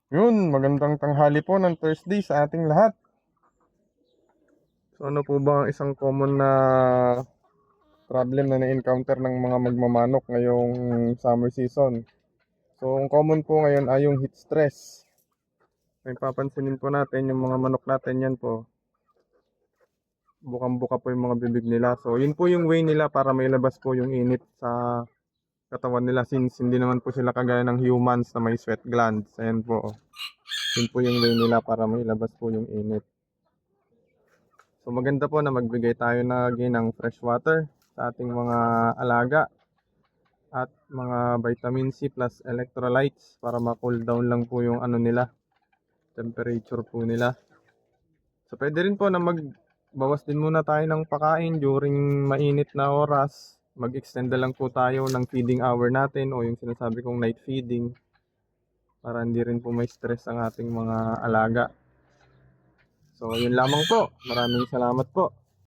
Yun, magandang tanghali po ng Thursday sa ating lahat. So ano po ba ang isang common na problem na na-encounter ng mga magmamanok ngayong summer season? So ang common po ngayon ay yung heat stress. May papansinin po natin yung mga manok natin yan po. Bukang-buka po yung mga bibig nila. So yun po yung way nila para mailabas po yung init sa katawan nila since hindi naman po sila kagaya ng humans na may sweat glands. Ayan po. Yun po yung way nila para mailabas po yung init. So maganda po na magbigay tayo na again ng fresh water sa ating mga alaga at mga vitamin C plus electrolytes para ma-cool down lang po yung ano nila, temperature po nila. So pwede rin po na magbawas din muna tayo ng pakain during mainit na oras. Mag-extend na lang po tayo ng feeding hour natin o yung sinasabi kong night feeding para hindi rin po may stress ang ating mga alaga. So yun lamang po. Maraming salamat po.